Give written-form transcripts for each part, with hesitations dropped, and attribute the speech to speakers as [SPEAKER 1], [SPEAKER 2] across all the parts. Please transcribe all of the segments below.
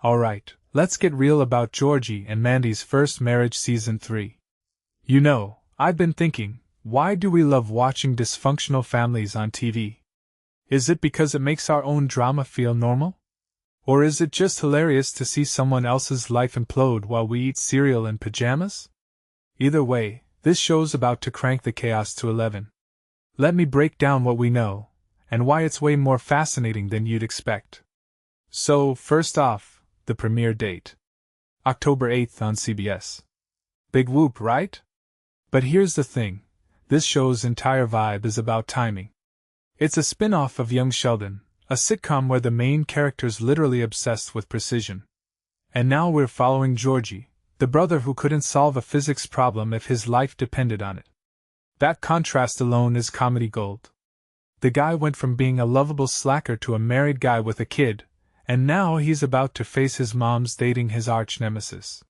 [SPEAKER 1] Alright, let's get real about Georgie and Mandy's first marriage season 3. You know, I've been thinking, why do we love watching dysfunctional families on TV? Is it because it makes our own drama feel normal? Or is it just hilarious to see someone else's life implode while we eat cereal in pajamas? Either way, this show's about to crank the chaos to 11. Let me break down what we know, and why it's way more fascinating than you'd expect. So, first off, the premiere date. October 8th on CBS. Big whoop, right? But here's the thing, this show's entire vibe is about timing. It's a spin-off of Young Sheldon, a sitcom where the main character's literally obsessed with precision. And now we're following Georgie, the brother who couldn't solve a physics problem if his life depended on it. That contrast alone is comedy gold. The guy went from being a lovable slacker to a married guy with a kid, and now he's about to face his mom's dating his arch-nemesis.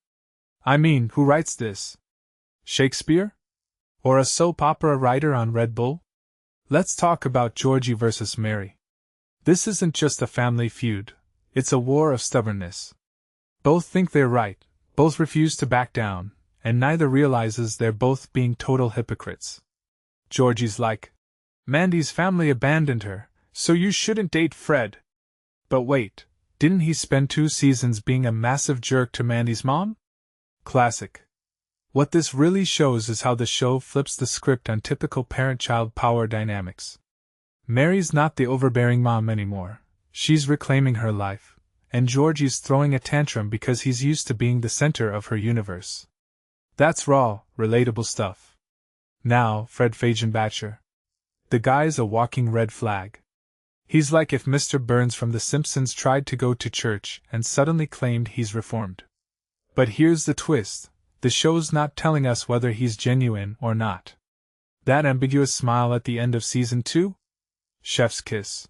[SPEAKER 1] I mean, who writes this? Shakespeare? Or a soap opera writer on Red Bull? Let's talk about Georgie versus Mary. This isn't just a family feud, it's a war of stubbornness. Both think they're right, both refuse to back down, and neither realizes they're both being total hypocrites. Georgie's like, Mandy's family abandoned her, so you shouldn't date Fred. But wait, didn't he spend 2 seasons being a massive jerk to Mandy's mom? Classic. What this really shows is how the show flips the script on typical parent-child power dynamics. Mary's not the overbearing mom anymore, she's reclaiming her life, and Georgie's throwing a tantrum because he's used to being the center of her universe. That's raw, relatable stuff. Now, Fred Fagenbacher. The guy's a walking red flag. He's like if Mr. Burns from The Simpsons tried to go to church and suddenly claimed he's reformed. But here's the twist, the show's not telling us whether he's genuine or not. That ambiguous smile at the end of season 2? Chef's kiss.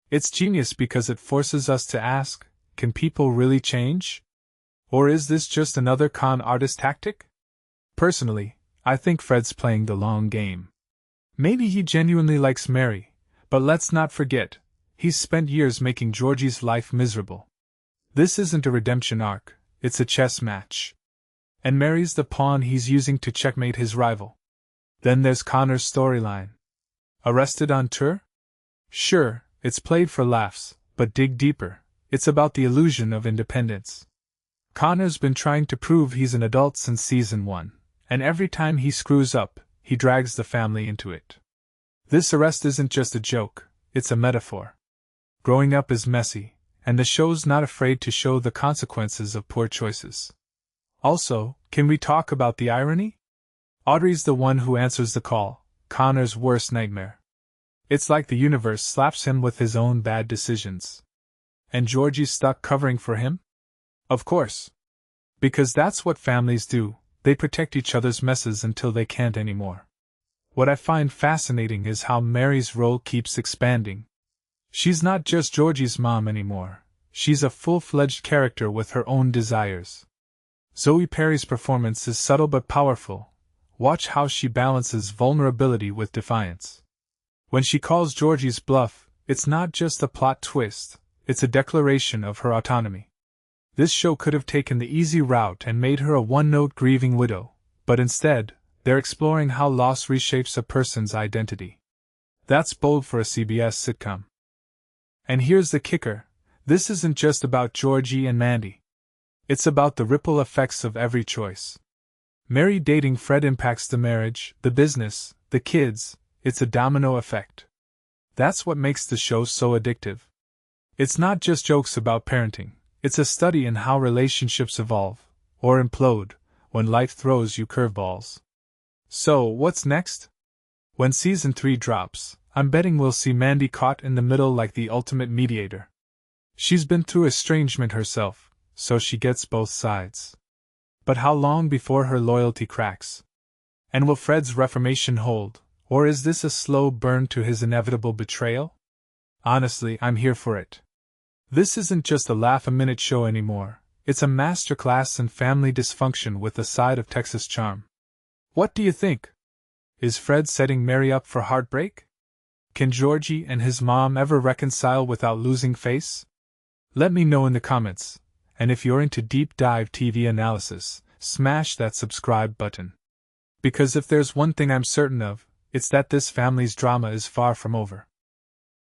[SPEAKER 1] It's genius because it forces us to ask, can people really change? Or is this just another con artist tactic? Personally, I think Fred's playing the long game. Maybe he genuinely likes Mary, but let's not forget, he's spent years making Georgie's life miserable. This isn't a redemption arc, it's a chess match. And Mary's the pawn he's using to checkmate his rival. Then there's Connor's storyline. Arrested on tour? Sure, it's played for laughs, but dig deeper, it's about the illusion of independence. Connor's been trying to prove he's an adult since season 1, and every time he screws up, he drags the family into it. This arrest isn't just a joke, it's a metaphor. Growing up is messy, and the show's not afraid to show the consequences of poor choices. Also, can we talk about the irony? Audrey's the one who answers the call, Connor's worst nightmare. It's like the universe slaps him with his own bad decisions. And Georgie's stuck covering for him? Of course. Because that's what families do, they protect each other's messes until they can't anymore. What I find fascinating is how Mary's role keeps expanding. She's not just Georgie's mom anymore, she's a full-fledged character with her own desires. Zoe Perry's performance is subtle but powerful. Watch how she balances vulnerability with defiance. When she calls Georgie's bluff, it's not just a plot twist, it's a declaration of her autonomy. This show could have taken the easy route and made her a one-note grieving widow, but instead, they're exploring how loss reshapes a person's identity. That's bold for a CBS sitcom. And here's the kicker, this isn't just about Georgie and Mandy. It's about the ripple effects of every choice. Mary dating Fred impacts the marriage, the business, the kids, it's a domino effect. That's what makes the show so addictive. It's not just jokes about parenting, it's a study in how relationships evolve, or implode, when life throws you curveballs. So, what's next? When season 3 drops, I'm betting we'll see Mandy caught in the middle like the ultimate mediator. She's been through estrangement herself, so she gets both sides. But how long before her loyalty cracks? And will Fred's reformation hold, or is this a slow burn to his inevitable betrayal? Honestly, I'm here for it. This isn't just a laugh-a-minute show anymore, it's a masterclass in family dysfunction with a side of Texas charm. What do you think? Is Fred setting Mary up for heartbreak? Can Georgie and his mom ever reconcile without losing face? Let me know in the comments. and if you're into deep dive TV analysis, smash that subscribe button. Because if there's one thing I'm certain of, it's that this family's drama is far from over.